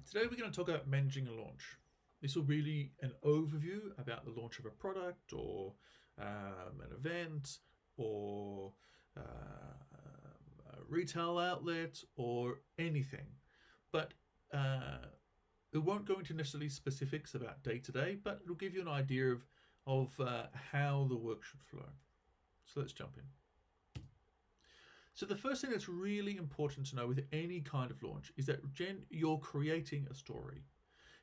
Today we're going to talk about managing a launch. This will be an overview about the launch of a product or an event or a retail outlet or anything. But it won't go into necessarily specifics about day to day, but it'll give you an idea of how the work should flow. So let's jump in. So the first thing that's really important to know with any kind of launch is that you're creating a story.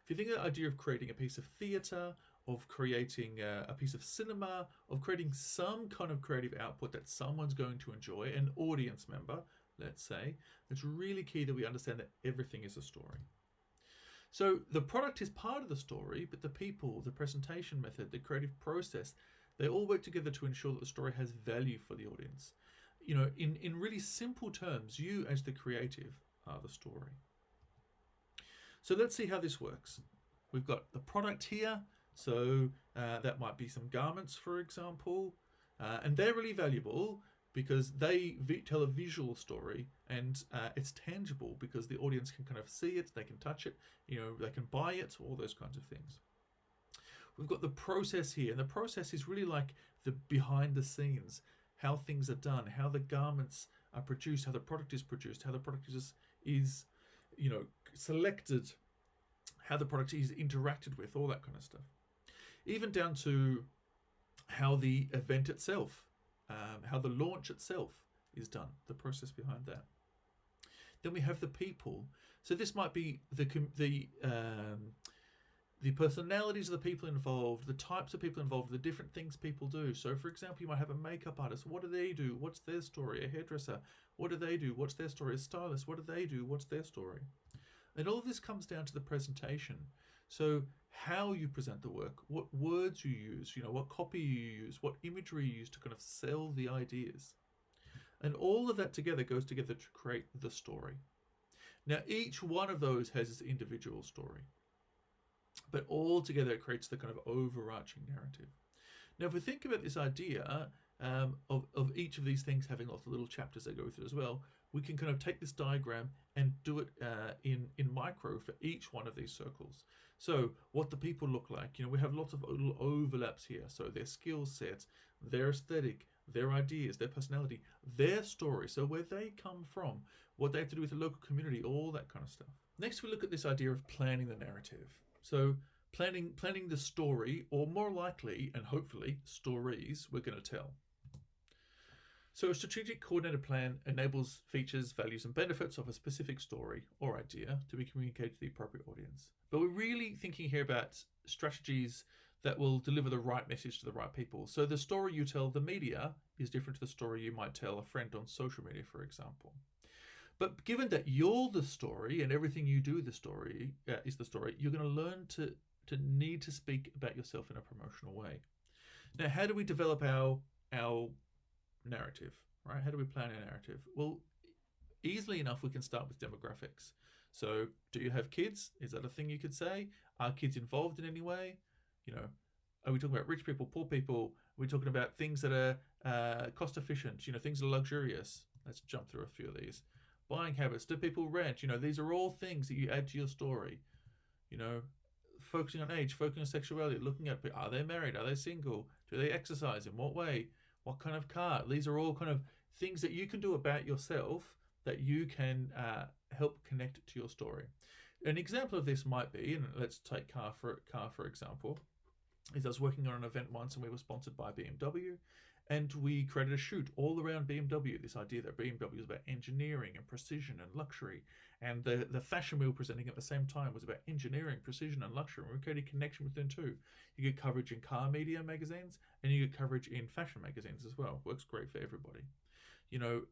If you think of the idea of creating a piece of theatre, of creating a piece of cinema, of creating some kind of creative output that someone's going to enjoy, an audience member, let's say, it's really key that we understand that everything is a story. So the product is part of the story, but the people, the presentation method, the creative process, they all work together to ensure that the story has value for the audience. You know, in really simple terms, you as the creative are the story. So let's see how this works. We've got the product here. So that might be some garments, for example. And they're really valuable because they tell a visual story, and it's tangible because the audience can kind of see it, they can touch it, you know, they can buy it, all those kinds of things. We've got the process here, and the process is really like the behind the scenes, how things are done, how the garments are produced, how the product is produced, how the product is you know, selected, how the product is interacted with, all that kind of stuff. Even down to how the event itself, how the launch itself is done, the process behind that. Then we have the people. So this might be the personalities of the people involved, the types of people involved, the different things people do. So, for example, you might have a makeup artist. What do they do? What's their story? A hairdresser. What do they do? What's their story? A stylist. What do they do? What's their story? And all of this comes down to the presentation. So, how you present the work, what words you use, you know, what copy you use, what imagery you use to kind of sell the ideas. And all of that together goes together to create the story. Now, each one of those has its individual story, but all together it creates the kind of overarching narrative. Now, if we think about this idea of each of these things having lots of little chapters they go through as well, we can kind of take this diagram and do it in micro for each one of these circles. So what the people look like, you know, we have lots of little overlaps here. So their skill sets, their aesthetic, their ideas, their personality, their story, so where they come from, what they have to do with the local community, all that kind of stuff. Next, we look at this idea of planning the narrative. So planning the story, or more likely, and hopefully, stories we're going to tell. So a strategic coordinated plan enables features, values, and benefits of a specific story or idea to be communicated to the appropriate audience. But we're really thinking here about strategies that will deliver the right message to the right people. So the story you tell the media is different to the story you might tell a friend on social media, for example. But given that you're the story and everything you do is the story, you're going to learn to need to speak about yourself in a promotional way. Now, how do we develop our narrative, right? How do we plan our narrative? Well, easily enough, we can start with demographics. So, do you have kids? Is that a thing you could say? Are kids involved in any way? You know, are we talking about rich people, poor people? Are we talking about things that are cost efficient? You know, things that are luxurious. Let's jump through a few of these. Buying habits. Do people rent? You know, these are all things that you add to your story. You know, focusing on age, focusing on sexuality, looking at, are they married? Are they single? Do they exercise? In what way? What kind of car? These are all kind of things that you can do about yourself that you can help connect to your story. An example of this might be, and let's take car for example, is I was working on an event once and we were sponsored by BMW, and we created a shoot all around BMW, this idea that BMW is about engineering and precision and luxury, and the fashion we were presenting at the same time was about engineering, precision and luxury, and we created a connection between two. You get coverage in car media magazines and you get coverage in fashion magazines as well. Works great for everybody. You know,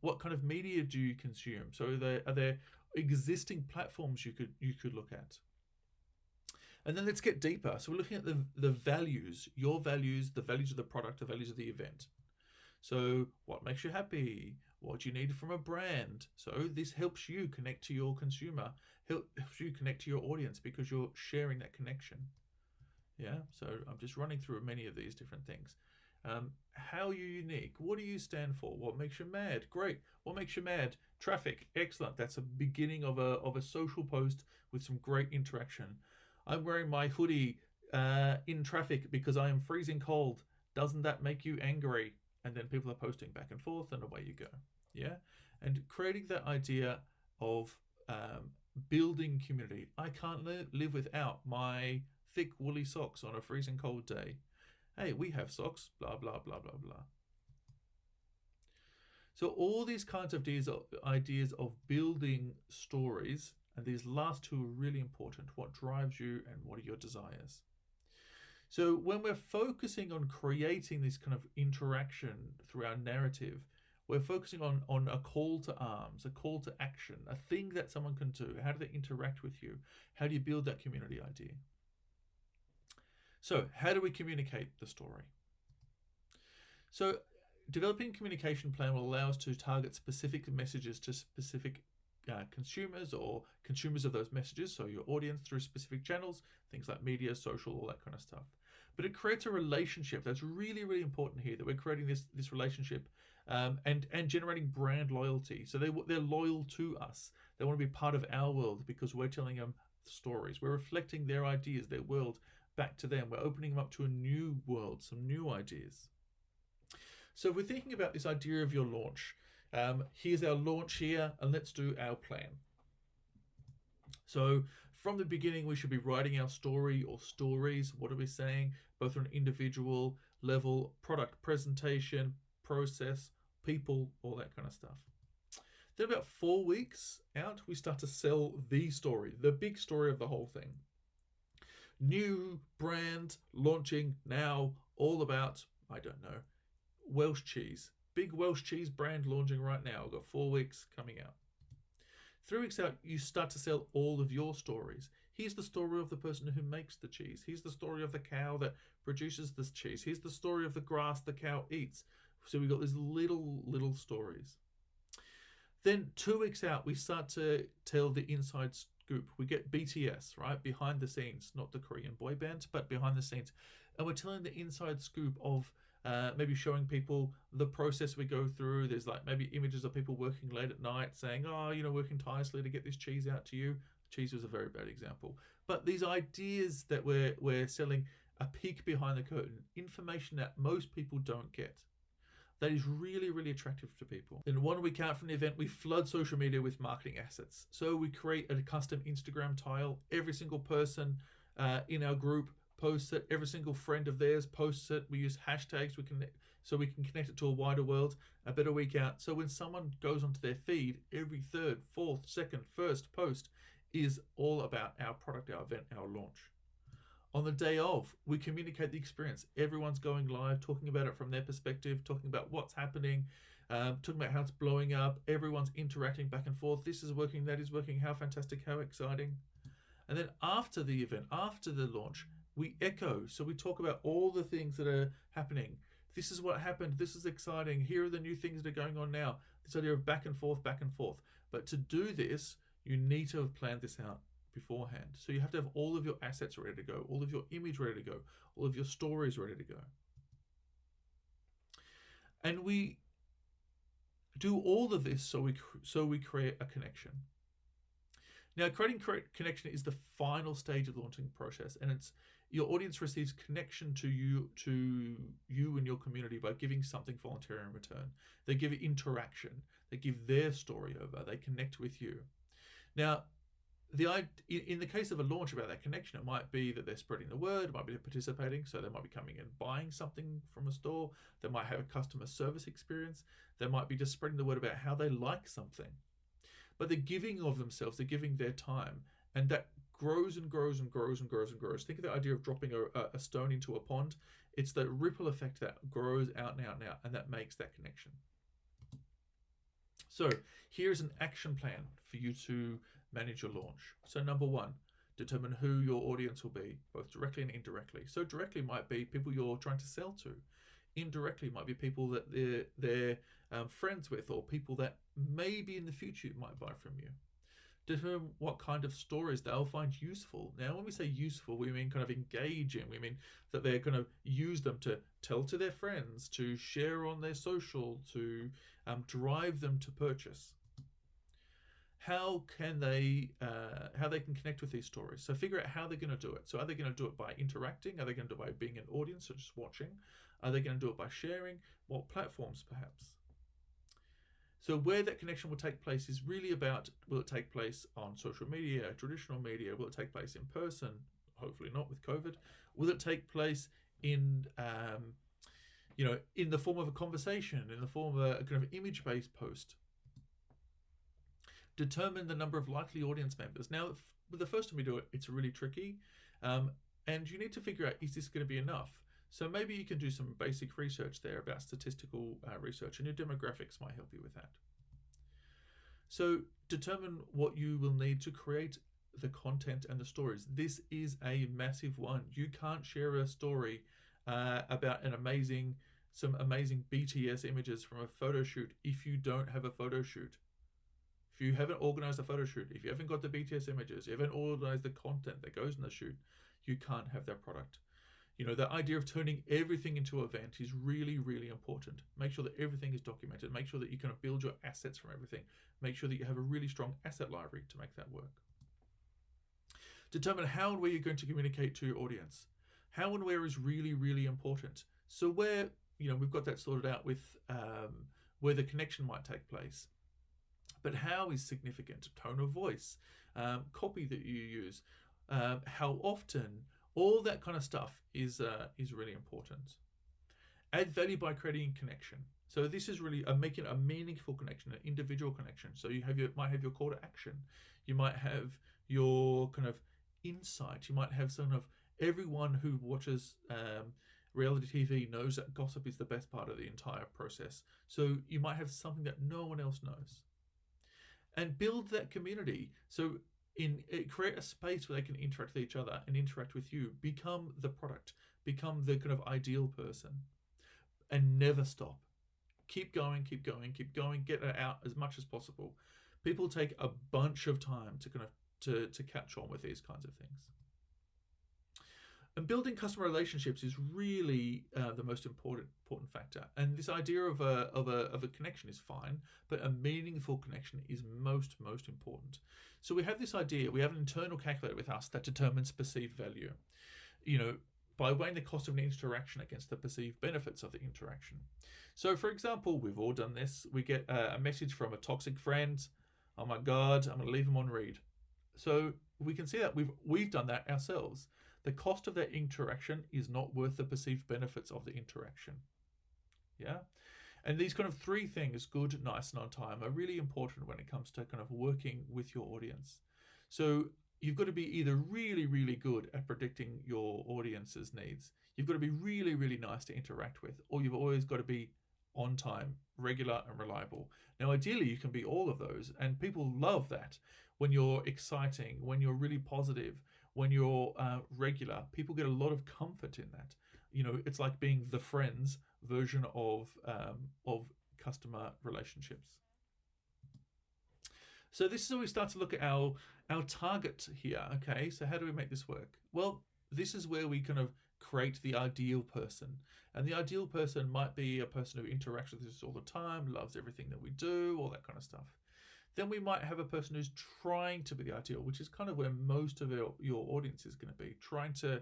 what kind of media do you consume? So are there existing platforms you could look at? And then let's get deeper. So we're looking at the values, your values, the values of the product, the values of the event. So what makes you happy? What do you need from a brand? So this helps you connect to your consumer, helps you connect to your audience because you're sharing that connection. Yeah, so I'm just running through many of these different things. How are you unique? What do you stand for? What makes you mad? Great. What makes you mad? Traffic, excellent. That's a beginning of a social post with some great interaction. I'm wearing my hoodie in traffic because I am freezing cold. Doesn't that make you angry? And then people are posting back and forth, and away you go. Yeah, and creating that idea of building community. I can't live without my thick woolly socks on a freezing cold day. Hey, we have socks. Blah blah blah blah blah. So all these kinds of ideas of building stories, and these last two are really important. What drives you and what are your desires? So when we're focusing on creating this kind of interaction through our narrative, we're focusing on a call to arms, a call to action, a thing that someone can do. How do they interact with you? How do you build that community idea? So how do we communicate the story? So developing a communication plan will allow us to target specific messages to specific consumers or consumers of those messages, so your audience, through specific channels, things like media, social, all that kind of stuff. But it creates a relationship that's really, really important here, that we're creating this relationship and generating brand loyalty. So they're loyal to us. They want to be part of our world because we're telling them stories. We're reflecting their ideas, their world back to them. We're opening them up to a new world, some new ideas. So if we're thinking about this idea of your launch, here's our launch here, and let's do our plan. So from the beginning, we should be writing our story or stories. What are we saying? Both on an individual level, product presentation, process, people, all that kind of stuff. Then about 4 weeks out, we start to sell the story, the big story of the whole thing. New brand launching now, all about, I don't know, Welsh cheese. Big Welsh cheese brand launching right now. We've got 4 weeks coming out. 3 weeks out, you start to sell all of your stories. Here's the story of the person who makes the cheese. Here's the story of the cow that produces this cheese. Here's the story of the grass the cow eats. So we've got these little stories. Then 2 weeks out, we start to tell the inside scoop. We get BTS, right? Behind the scenes, not the Korean boy band, but behind the scenes. And we're telling the inside scoop of maybe showing people the process we go through. There's like maybe images of people working late at night saying, oh, working tirelessly to get this cheese out to you. Cheese was a very bad example. But these ideas that we're selling, a peek behind the curtain, information that most people don't get. That is really, really attractive to people. Then 1 week out from the event, we flood social media with marketing assets. So we create a custom Instagram tile. Every single person in our group posts it. Every single friend of theirs posts it. We use hashtags so we can connect it to a wider world. A better week out. So when someone goes onto their feed, every third, fourth, second, first post is all about our product, our event, our launch. On the day of, we communicate the experience. Everyone's going live, talking about it from their perspective, talking about what's happening, talking about how it's blowing up. Everyone's interacting back and forth. This is working, that is working. How fantastic, how exciting. And then after the event, after the launch, we echo. So we talk about all the things that are happening. This is what happened. This is exciting. Here are the new things that are going on now. This idea of back and forth, back and forth. But to do this, you need to have planned this out beforehand. So you have to have all of your assets ready to go, all of your image ready to go, all of your stories ready to go. And we do all of this so we create a connection. Now, creating connection is the final stage of the launching process, and it's your audience receives connection to you and your community by giving something voluntary in return. They give interaction. They give their story over. They connect with you. Now, in the case of a launch about that connection, it might be that they're spreading the word, it might be they're participating, so they might be coming and buying something from a store, they might have a customer service experience, they might be just spreading the word about how they like something. But they're giving of themselves, they're giving their time, and that grows and grows and grows and grows and grows. Think of the idea of dropping a stone into a pond. It's the ripple effect that grows out and out and out, and that makes that connection. So here's an action plan for you to manage your launch. So number 1, determine who your audience will be, both directly and indirectly. So directly might be people you're trying to sell to. Indirectly might be people that they're friends with, or people that maybe in the future might buy from you. Determine what kind of stories they'll find useful. Now, when we say useful, we mean kind of engaging. We mean that they're going to use them to tell to their friends, to share on their social, to drive them to purchase. how can connect with these stories. So figure out how they're going to do it. So are they going to do it by interacting? Are they going to do it by being an audience or just watching? Are they going to do it by sharing? What platforms perhaps? So where that connection will take place is really about, will it take place on social media, traditional media? Will it take place in person? Hopefully not with COVID. Will it take place in in the form of a conversation, in the form of a kind of image-based post? Determine the number of likely audience members. Now, the first time you do it, it's really tricky, and you need to figure out, is this going to be enough? So maybe you can do some basic research there about statistical research, and your demographics might help you with that. So determine what you will need to create the content and the stories. This is a massive one. You can't share a story about some amazing BTS images from a photo shoot if you don't have a photo shoot. If you haven't organized a photo shoot, if you haven't got the BTS images, you haven't organized the content that goes in the shoot, you can't have that product. The idea of turning everything into an event is really, really important. Make sure that everything is documented. Make sure that you kind of build your assets from everything. Make sure that you have a really strong asset library to make that work. Determine how and where you're going to communicate to your audience. How and where is really, really important. So where, we've got that sorted out with where the connection might take place. But how is significant. Tone of voice, copy that you use, how often, all that kind of stuff is really important. Add value by creating connection. So this is really making a meaningful connection, an individual connection. So you might have your call to action. You might have your kind of insight. You might have sort of everyone who watches reality TV knows that gossip is the best part of the entire process. So you might have something that no one else knows. And build that community. So create a space where they can interact with each other and interact with you. Become the product. Become the kind of ideal person. And never stop. Keep going, keep going, keep going. Get it out as much as possible. People take a bunch of time to kind of to catch on with these kinds of things. And building customer relationships is really the most important factor. And this idea of a connection is fine, but a meaningful connection is most important. So we have this idea. We have an internal calculator with us that determines perceived value. By weighing the cost of an interaction against the perceived benefits of the interaction. So, for example, we've all done this. We get a message from a toxic friend. Oh my God, I'm going to leave them on read. So we can see that we've done that ourselves. The cost of that interaction is not worth the perceived benefits of the interaction. Yeah? And these kind of three things, good, nice, and on time, are really important when it comes to kind of working with your audience. So you've got to be either really, really good at predicting your audience's needs. You've got to be really, really nice to interact with, or you've always got to be on time, regular, and reliable. Now, ideally, you can be all of those, and people love that. When you're exciting, when you're really positive, when you're regular, people get a lot of comfort in that. It's like being the Friends version of customer relationships. So this is where we start to look at our target here. Okay, so how do we make this work? Well, this is where we kind of create the ideal person. And the ideal person might be a person who interacts with us all the time, loves everything that we do, all that kind of stuff. Then we might have a person who's trying to be the ideal, which is kind of where most of your audience is going to be, trying to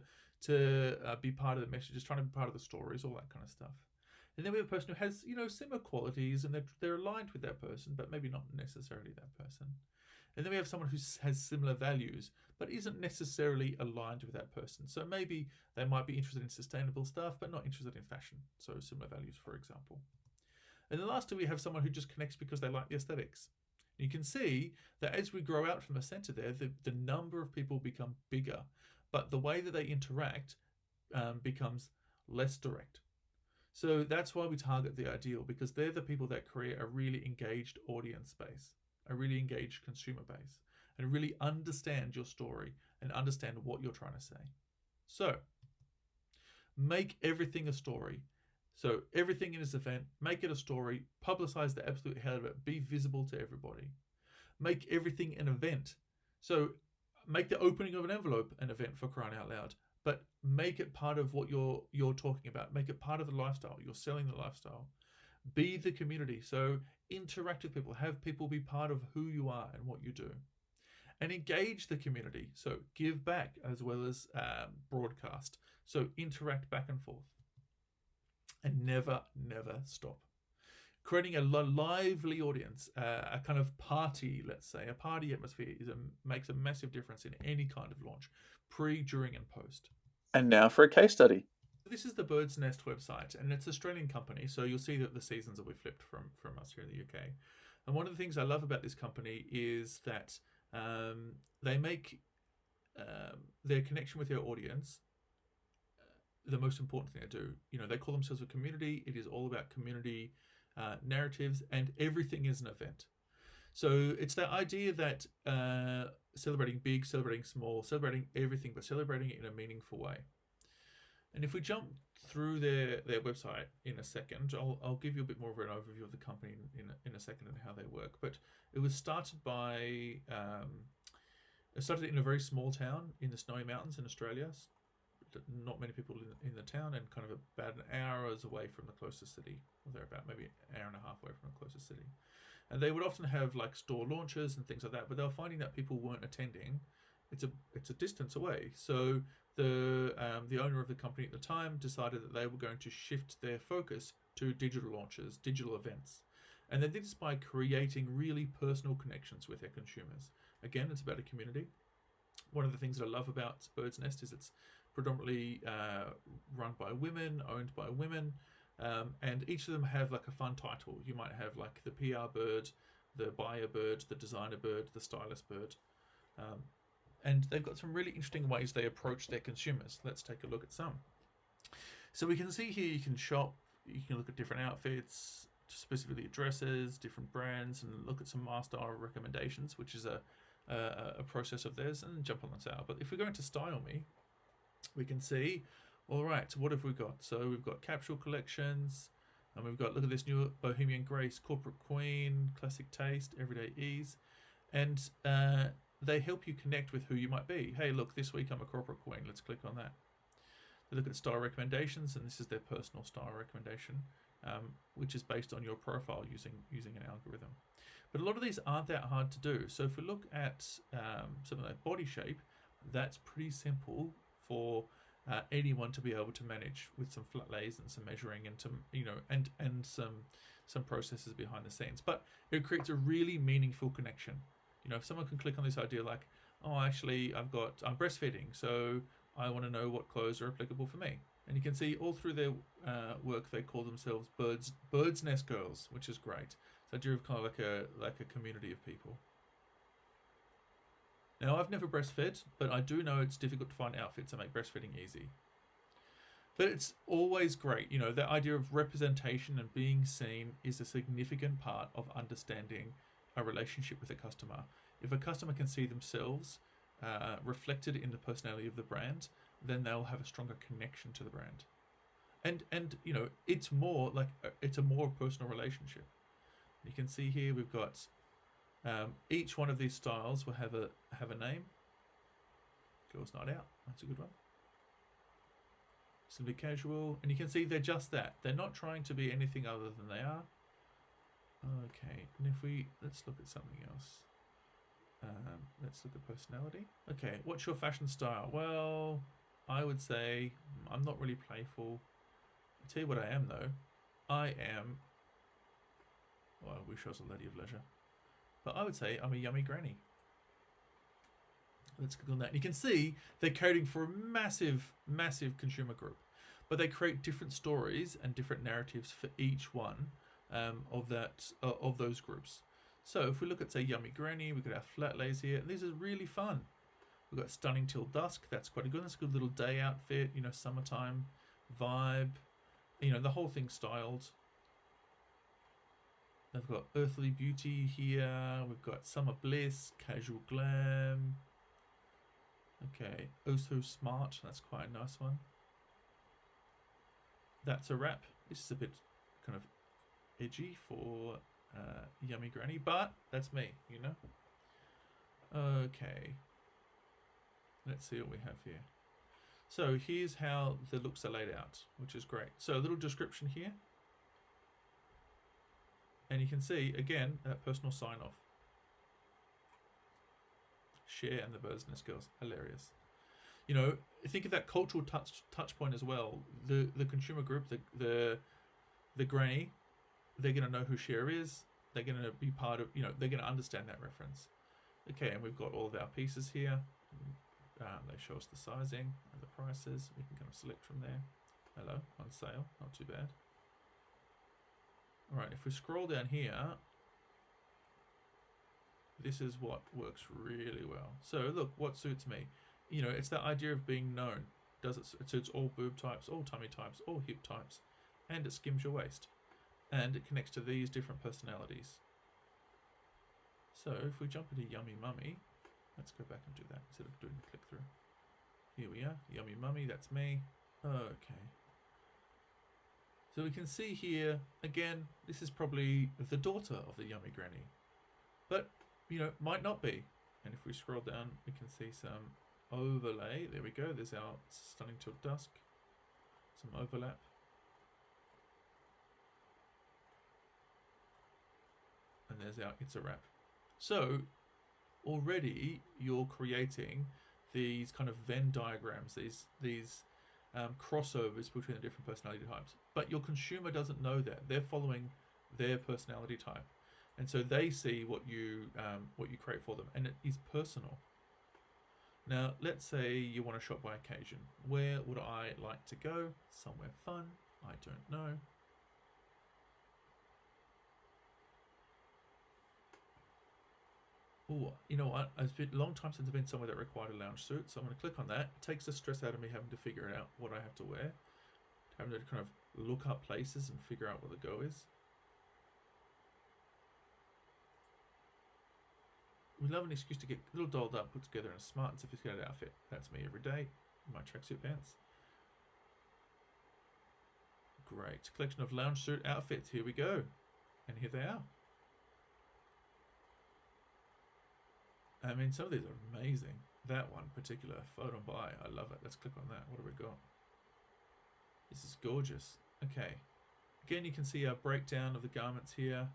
be part of the messages, trying to be part of the stories, all that kind of stuff. And then we have a person who has, similar qualities and they're aligned with that person, but maybe not necessarily that person. And then we have someone who has similar values, but isn't necessarily aligned with that person. So maybe they might be interested in sustainable stuff, but not interested in fashion. So similar values, for example. And then lastly, we have someone who just connects because they like the aesthetics. You can see that as we grow out from the center there, the number of people become bigger, but the way that they interact becomes less direct. So that's why we target the ideal, because they're the people that create a really engaged audience base, a really engaged consumer base, and really understand your story and understand what you're trying to say. So make everything a story. So everything in this event, make it a story, publicize the absolute hell of it, be visible to everybody. Make everything an event. So make the opening of an envelope an event, for crying out loud, but make it part of what you're talking about. Make it part of the lifestyle. You're selling the lifestyle. Be the community. So interact with people, have people be part of who you are and what you do, and engage the community. So give back as well as broadcast. So interact back and forth, and never stop. Creating a lively audience, a kind of party, let's say, a party atmosphere makes a massive difference in any kind of launch, pre, during, and post. And now for a case study. This is the Bird's Nest website, and it's an Australian company, so you'll see that the seasons will be flipped from us here in the UK. And one of the things I love about this company is that they make their connection with their audience the most important thing they do. They call themselves a community. It is all about community narratives, and everything is an event. So it's that idea that celebrating big, celebrating small, celebrating everything, but celebrating it in a meaningful way. And if we jump through their website in a second, I'll give you a bit more of an overview of the company in a second and how they work. But it was started by it started in a very small town in the Snowy Mountains in Australia. Not many people in the town, and kind of about an hours away from the closest city, or they're about maybe an hour and a half away from the closest city. And they would often have like store launches and things like that, but they were finding that people weren't attending. It's a distance away, so the owner of the company at the time decided that they were going to shift their focus to digital launches, digital events, and they did this by creating really personal connections with their consumers. Again, it's about a community. One of the things that I love about Bird's Nest is it's predominantly run by women, owned by women, and each of them have like a fun title. You might have like the PR bird, the buyer bird, the designer bird, the stylist bird, and they've got some really interesting ways they approach their consumers. Let's take a look at some. So we can see here you can shop, you can look at different outfits, specifically dresses, different brands, and look at some master recommendations, which is a process of theirs, and jump on the sale. But if we go into Style Me, we can see, all right, what have we got? So we've got capsule collections, and we've got, look at this new Bohemian Grace, Corporate Queen, Classic Taste, Everyday Ease, and they help you connect with who you might be. Hey, look, this week I'm a Corporate Queen. Let's click on that. They look at style recommendations, and this is their personal style recommendation, which is based on your profile using an algorithm. But a lot of these aren't that hard to do. So if we look at something like body shape, that's pretty simple for anyone to be able to manage, with some flat lays and some measuring and some and some processes behind the scenes. But it creates a really meaningful connection. If someone can click on this idea like, oh, actually I'm breastfeeding, so I want to know what clothes are applicable for me. And you can see all through their work they call themselves Bird's Nest Girls, which is great. So I do have kind of like a community of people. Now, I've never breastfed, but I do know it's difficult to find outfits that make breastfeeding easy. But it's always great. The idea of representation and being seen is a significant part of understanding a relationship with a customer. If a customer can see themselves reflected in the personality of the brand, then they'll have a stronger connection to the brand. And it's more like it's a more personal relationship. You can see here we've got each one of these styles will have a name. Girls Night Out, that's a good one. Simply Casual, and you can see they're just that. They're not trying to be anything other than they are. Okay, and let's look at something else. Let's look at personality. Okay, what's your fashion style? Well, I would say I'm not really playful. I'll tell you what I am though. I wish I was a lady of leisure. But I would say I'm a yummy granny. Let's click on that. And you can see they're coding for a massive, massive consumer group. But they create different stories and different narratives for each one of those groups. So if we look at, say, Yummy Granny, we could have flat lays here. These are really fun. We've got Stunning Till Dusk. That's quite good. That's a good little day outfit, summertime vibe. The whole thing styled. They've got Earthly Beauty here. We've got Summer Bliss, Casual Glam. Okay, Oh So Smart. That's quite a nice one. That's a wrap. This is a bit kind of edgy for Yummy Granny, but that's me, Okay. Let's see what we have here. So here's how the looks are laid out, which is great. So a little description here. And you can see, again, that personal sign-off. Share and the bird's nest girls. Hilarious. You know, think of that cultural touch point as well. The consumer group, the granny, they're going to know who Cher is. They're going to be part of, you know, they're going to understand that reference. Okay, and we've got all of our pieces here. They show us the sizing and the prices. We can kind of select from there. Hello, on sale, not too bad. All right, if we scroll down here, this is what works really well. So look, what suits me? You know, it's that idea of being known. It suits all boob types, all tummy types, all hip types, and it skims your waist. And it connects to these different personalities. So if we jump into Yummy Mummy, let's go back and do that instead of doing the click through. Here we are, Yummy Mummy, that's me. Okay. So we can see here, again, this is probably the daughter of the Yummy Granny. But, you know, might not be. And if we scroll down, we can see some overlay. There we go, there's our Stunning Till Dusk. Some overlap. And there's our It's a Wrap. So already you're creating these kind of Venn diagrams, these crossovers between the different personality types. But your consumer doesn't know that. They're following their personality type. And so they see what you create for them. And it is personal. Now, let's say you want to shop by occasion. Where would I like to go? Somewhere fun. I don't know. Oh, you know what? It's been a long time since I've been somewhere that required a lounge suit, so I'm going to click on that. It takes the stress out of me having to figure out what I have to wear, having to kind of look up places and figure out what the go is. We love an excuse to get a little dolled up, put together in a smart and sophisticated outfit. That's me every day in my tracksuit pants. Great. Collection of lounge suit outfits. Here we go. And here they are. I mean, some of these are amazing. That one particular, photo and buy, I love it. Let's click on that. What have we got? This is gorgeous. Okay. Again, you can see our breakdown of the garments here.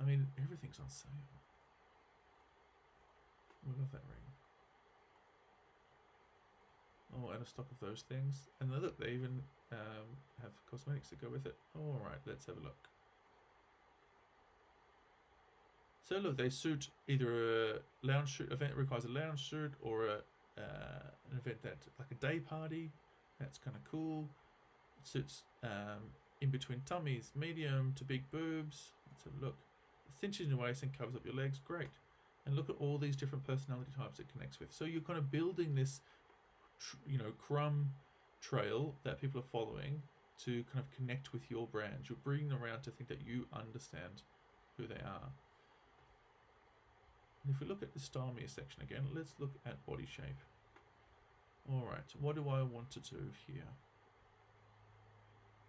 I mean, everything's on sale. We love that ring. Oh, out of stock of those things. And look, they even have cosmetics that go with it. All right, let's have a look. So look, they suit either a lounge suit event that requires a lounge suit, or an event that like a day party. That's kind of cool. It suits in between tummies, medium to big boobs. Let's have a look. It cinches your waist and covers up your legs. Great. And look at all these different personality types it connects with. So you're kind of building this, crumb trail that people are following to kind of connect with your brand. You're bringing them around to think that you understand who they are. And if we look at the Style Me section again, let's look at body shape. All right, what do I want to do here?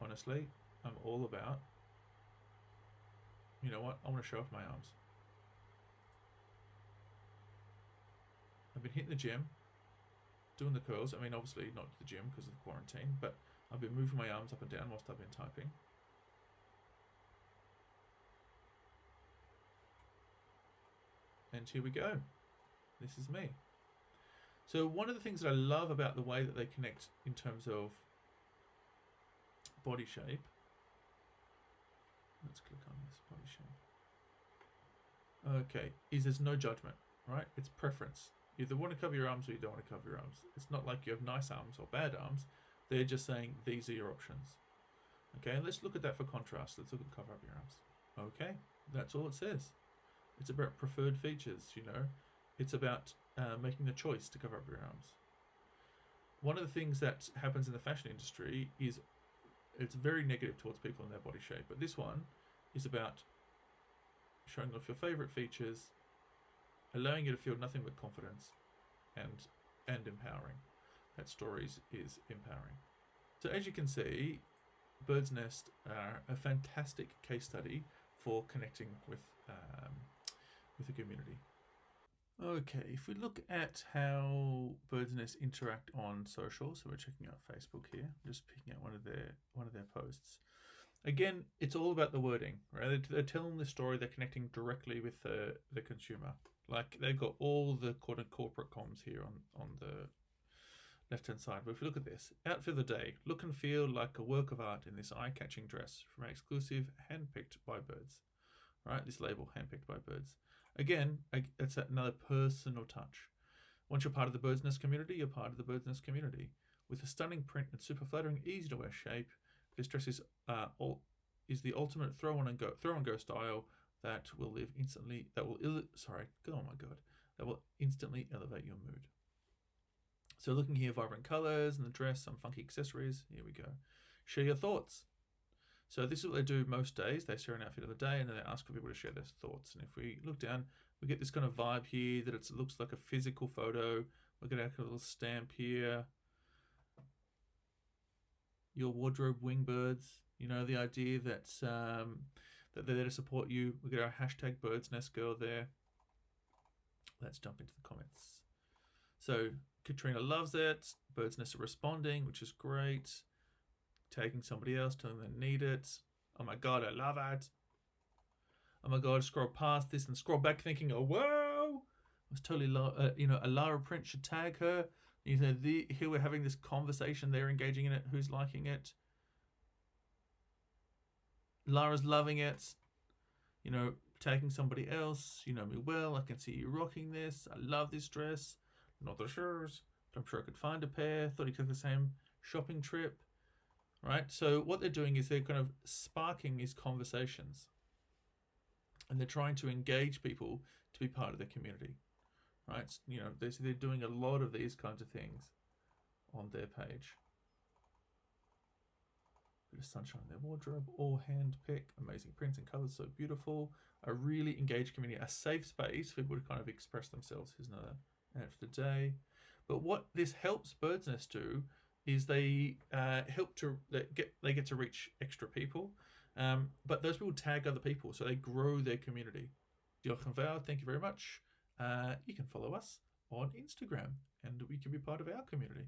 Honestly, I'm all about, you know what? I want to show off my arms. I've been hitting the gym, doing the curls. I mean, obviously not the gym because of the quarantine, but I've been moving my arms up and down whilst I've been typing. And here we go. This is me. So one of the things that I love about the way that they connect in terms of body shape. Let's click on this body shape. Okay, is there's no judgment, right? It's preference. You either want to cover your arms or you don't want to cover your arms. It's not like you have nice arms or bad arms. They're just saying these are your options. Okay, and let's look at that for contrast. Let's look at cover up your arms. Okay, that's all it says. It's about preferred features, It's about making the choice to cover up your arms. One of the things that happens in the fashion industry is it's very negative towards people in their body shape. But this one is about showing off your favorite features, allowing you to feel nothing but confidence and empowering. That story is empowering. So as you can see, Bird's Nest are a fantastic case study for connecting with the community. Okay, if we look at how Bird's Nest interact on social, so we're checking out Facebook here, just picking out one of their posts. Again, it's all about the wording, right? They're telling the story. They're connecting directly with the consumer. Like they've got all the corporate comms here on the left-hand side. But if you look at this, outfit of the day, look and feel like a work of art in this eye-catching dress from our exclusive handpicked by birds. Right, this label, handpicked by birds. Again, it's another personal touch. Once you're part of the Bird's Nest community, you're part of the Bird's Nest community. With a stunning print and super flattering, easy to wear shape, this dress is the ultimate throw on go style that will live instantly. That will that will instantly elevate your mood. So looking here, vibrant colors and the dress, some funky accessories. Here we go. Share your thoughts. So this is what they do most days. They share an outfit of the day and then they ask for people to share their thoughts. And if we look down, we get this kind of vibe here that it looks like a physical photo. We get our little stamp here. Your wardrobe wingbirds. You know, the idea that that they're there to support you. We get our hashtag Bird's Nest Girl there. Let's jump into the comments. So Katrina loves it. Bird's Nest are responding, which is great. Tagging somebody else, telling them they need it. Oh my god, I love it. Oh my god, scroll past this and scroll back thinking, oh wow, it's totally, a Lara print should tag her. You know, here we're having this conversation, they're engaging in it, who's liking it. Lara's loving it. You know, tagging somebody else. You know me well, I can see you rocking this. I love this dress. Not the shoes, but I'm sure I could find a pair. Thought you took the same shopping trip. Right? So what they're doing is they're kind of sparking these conversations. And they're trying to engage people to be part of their community. Right? You know, they're doing a lot of these kinds of things on their page. Bit of sunshine in their wardrobe, all hand pick, amazing prints and colours, so beautiful. A really engaged community, a safe space for people to kind of express themselves. Here's another ad for the day. But what this helps Bird's Nest do is they get to reach extra people, but those people tag other people, so they grow their community. Diolch yn fawr, thank you very much. You can follow us on Instagram, and we can be part of our community.